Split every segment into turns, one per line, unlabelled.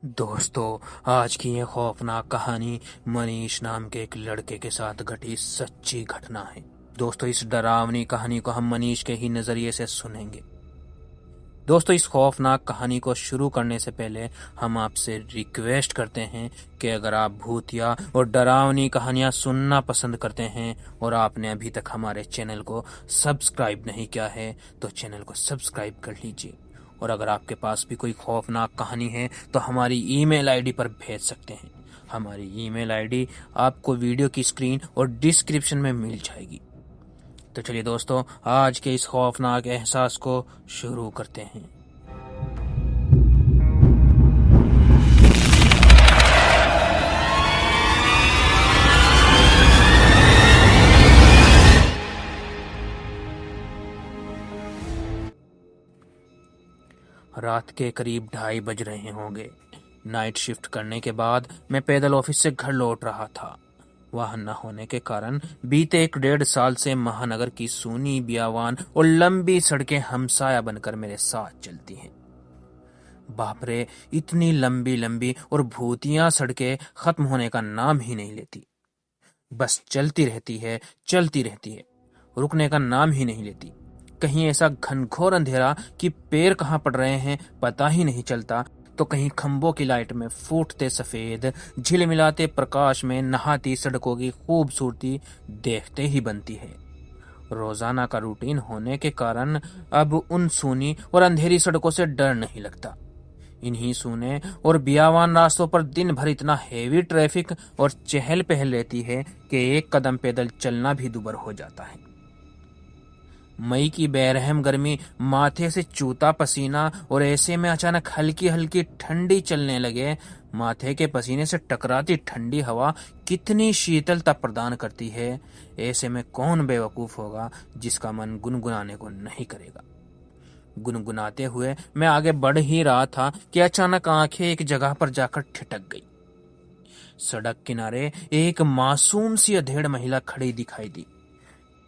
दोस्तों, आज की ये खौफनाक कहानी मनीष नाम के एक लड़के के साथ घटी सच्ची घटना है। दोस्तों, इस डरावनी कहानी को हम मनीष के ही नजरिए से सुनेंगे। दोस्तों, इस खौफनाक कहानी को शुरू करने से पहले हम आपसे रिक्वेस्ट करते हैं कि अगर आप भूतिया और डरावनी कहानियां सुनना पसंद करते हैं और आपने अभी तक हमारे चैनल को सब्सक्राइब नहीं किया है तो चैनल को सब्सक्राइब कर लीजिए। और अगर आपके पास भी कोई खौफनाक कहानी है तो हमारी ईमेल आईडी पर भेज सकते हैं। हमारी ईमेल आईडी आपको वीडियो की स्क्रीन और डिस्क्रिप्शन में मिल जाएगी। तो चलिए दोस्तों, आज के इस खौफनाक एहसास को शुरू करते हैं। रात के करीब 2:30 बज रहे होंगे। नाइट शिफ्ट करने के बाद मैं पैदल ऑफिस से घर लौट रहा था। वाहन न होने के कारण बीते 1-1.5 साल से महानगर की सूनी बियावान और लंबी सड़कें हमसाया बनकर मेरे साथ चलती हैं। बाप रे, इतनी लंबी लंबी और भूतिया सड़कें खत्म होने का नाम ही नहीं लेती। बस चलती रहती है, चलती रहती है, रुकने का नाम ही नहीं लेती। कहीं ऐसा घनघोर अंधेरा कि पैर कहाँ पड़ रहे हैं पता ही नहीं चलता, तो कहीं खंभों की लाइट में फूटते सफेद झिलमिलाते प्रकाश में नहाती सड़कों की खूबसूरती देखते ही बनती है। रोजाना का रूटीन होने के कारण अब उन सूनी और अंधेरी सड़कों से डर नहीं लगता। इन्हीं सूने और बियावान रास्तों पर दिन भर इतना हेवी ट्रैफिक और चहल पहल रहती है कि एक कदम पैदल चलना भी दुभर हो जाता है। मई की बेरहम गर्मी माथे से चूता पसीना और ऐसे में अचानक हल्की हल्की ठंडी चलने लगे। माथे के पसीने से टकराती ठंडी हवा कितनी शीतलता प्रदान करती है। ऐसे में कौन बेवकूफ होगा जिसका मन गुनगुनाने को नहीं करेगा। गुनगुनाते हुए मैं आगे बढ़ ही रहा था कि अचानक आंखें एक जगह पर जाकर ठिठक गई। सड़क किनारे एक मासूम सी अधेड़ महिला खड़ी दिखाई दी।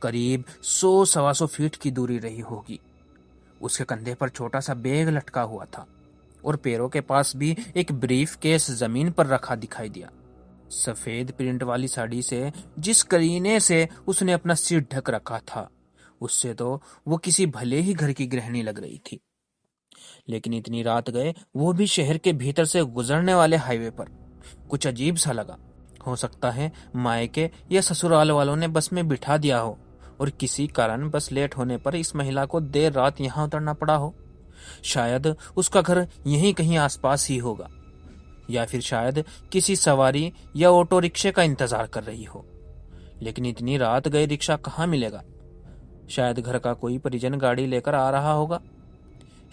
करीब 100-125 फीट की दूरी रही होगी। उसके कंधे पर छोटा सा बैग लटका हुआ था और पैरों के पास भी एक ब्रीफ केस जमीन पर रखा दिखाई दिया। सफेद प्रिंट वाली साड़ी से जिस करीने से उसने अपना सिर ढक रखा था, उससे तो वो किसी भले ही घर की गृहिणी लग रही थी। लेकिन इतनी रात गए, वो भी शहर के भीतर से गुजरने वाले हाईवे पर। कुछ अजीब सा लगा। हो सकता है मायके या ससुराल वालों ने बस में बिठा दिया हो और किसी कारण बस लेट होने पर इस महिला को देर रात यहाँ उतरना पड़ा हो। शायद उसका घर यहीं कहीं आसपास ही होगा, या फिर शायद किसी सवारी या ऑटो रिक्शे का इंतजार कर रही हो। लेकिन इतनी रात गए रिक्शा कहाँ मिलेगा? शायद घर का कोई परिजन गाड़ी लेकर आ रहा होगा।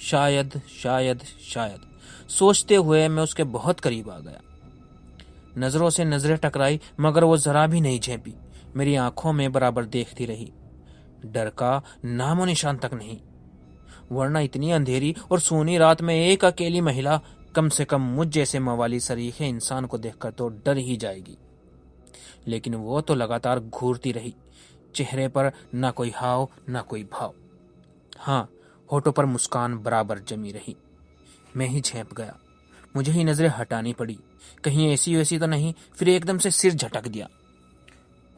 शायद शायद शायद सोचते हुए मैं उसके बहुत करीब आ गया। नजरों से नजरें टकराई, मगर वो जरा भी नहीं झेपी। मेरी आंखों में बराबर देखती रही। डर का नामो निशान तक नहीं। वरना इतनी अंधेरी और सूनी रात में एक अकेली महिला कम से कम मुझ जैसे मवाली सरीखे इंसान को देखकर तो डर ही जाएगी। लेकिन वो तो लगातार घूरती रही। चेहरे पर ना कोई हाव ना कोई भाव। हाँ, होठों पर मुस्कान बराबर जमी रही। मैं ही झेप गया। मुझे ही नजरें हटानी पड़ी, कहीं ऐसी वैसी तो नहीं। फिर एकदम से सिर झटक दिया।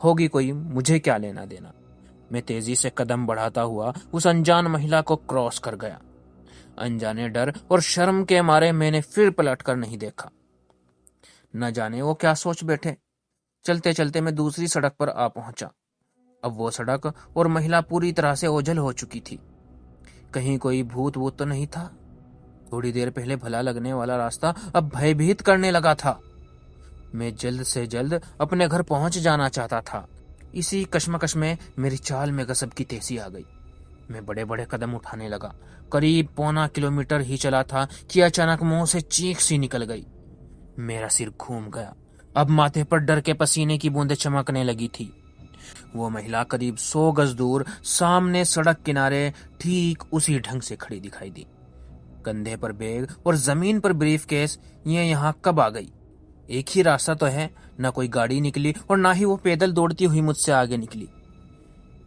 होगी कोई, मुझे क्या लेना देना। मैं तेजी से कदम बढ़ाता हुआ उस अनजान महिला को क्रॉस कर गया। अनजाने डर और शर्म के मारे मैंने फिर पलट कर नहीं देखा। न जाने वो क्या सोच बैठे। चलते चलते मैं दूसरी सड़क पर आ पहुंचा। अब वो सड़क और महिला पूरी तरह से ओझल हो चुकी थी। कहीं कोई भूत वूत तो नहीं था। थोड़ी देर पहले भला लगने वाला रास्ता अब भयभीत करने लगा था। मैं जल्द से जल्द अपने घर पहुंच जाना चाहता था। इसी कश्मकश में मेरी चाल में गजब की तेजी आ गई। मैं बड़े बड़े कदम उठाने लगा। करीब 1.25 किलोमीटर ही चला था कि अचानक मुंह से चीख सी निकल गई। मेरा सिर घूम गया। अब माथे पर डर के पसीने की बूंदें चमकने लगी थी। वो महिला करीब 100 गज दूर सामने सड़क किनारे ठीक उसी ढंग से खड़ी दिखाई दी। कंधे पर बैग और जमीन पर ब्रीफ केस। ये यहाँ कब आ गई? एक ही रास्ता तो है। ना कोई गाड़ी निकली और ना ही वो पैदल दौड़ती हुई मुझसे आगे निकली।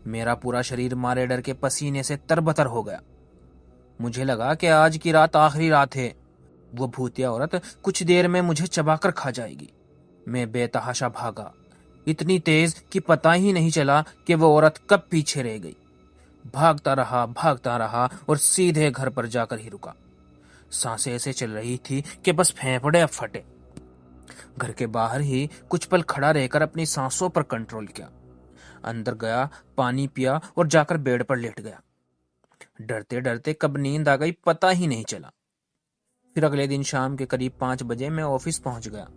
मेरा पूरा शरीर मारे डर के पसीने से तरबतर हो गया। मुझे लगा कि आज की रात आखिरी रात है। वो भूतिया औरत कुछ देर में मुझे चबाकर खा जाएगी। मैं बेतहाशा भागा, इतनी तेज कि पता ही नहीं चला कि वो औरत कब पीछे रह गई। भागता रहा और सीधे घर पर जाकर ही रुका। सांसें ऐसे चल रही थी कि बस फेफड़े अब फटे। घर के बाहर ही कुछ पल खड़ा रहकर अपनी सांसों पर कंट्रोल किया। अंदर गया, पानी पिया और जाकर बेड पर लेट गया। डरते डरते कब नींद आ गई पता ही नहीं चला। फिर अगले दिन शाम के करीब 5 बजे मैं ऑफिस पहुंच गया।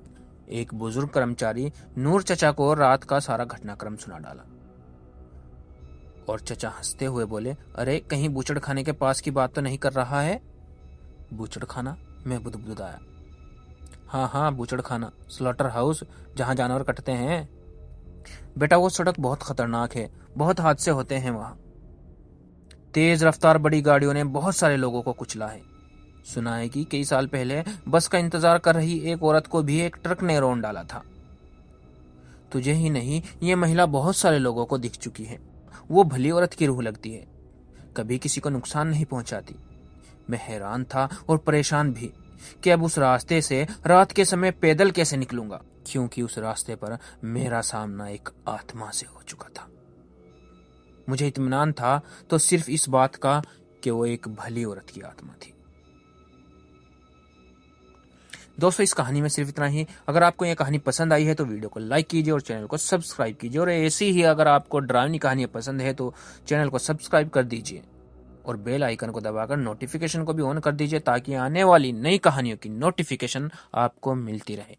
एक बुजुर्ग कर्मचारी नूर चचा को रात का सारा घटनाक्रम सुना डाला और चचा हंसते हुए बोले, अरे कहीं बूचड़ खाने के पास की बात तो नहीं कर रहा है? बूचड़ खाना? मैं बुदबुदाया। हाँ, बूचड़ खाना, स्लॉटर हाउस, जहां जानवर कटते हैं। बेटा वो सड़क बहुत खतरनाक है, बहुत हादसे होते हैं वहां। तेज रफ्तार बड़ी गाड़ियों ने बहुत सारे लोगों को कुचला है। सुना है कि कई साल पहले बस का इंतजार कर रही एक औरत को भी एक ट्रक ने रौंद डाला था। तुझे ही नहीं, ये महिला बहुत सारे लोगों को दिख चुकी है। वो भली औरत की रूह लगती है, कभी किसी को नुकसान नहीं पहुंचाती। मैं हैरान था और परेशान भी कि अब उस रास्ते से रात के समय पैदल कैसे निकलूंगा, क्योंकि उस रास्ते पर मेरा सामना एक आत्मा से हो चुका था। मुझे इत्मीनान था तो सिर्फ इस बात का कि वो एक भली औरत की आत्मा थी। दोस्तों, इस कहानी में सिर्फ इतना ही। अगर आपको यह कहानी पसंद आई है तो वीडियो को लाइक कीजिए और चैनल को सब्सक्राइब कीजिए। और ऐसी ही अगर आपको डरावनी कहानियां पसंद है तो चैनल को सब्सक्राइब कर दीजिए और बेल आइकन को दबाकर नोटिफिकेशन को भी ऑन कर दीजिए, ताकि आने वाली नई कहानियों की नोटिफिकेशन आपको मिलती रहे।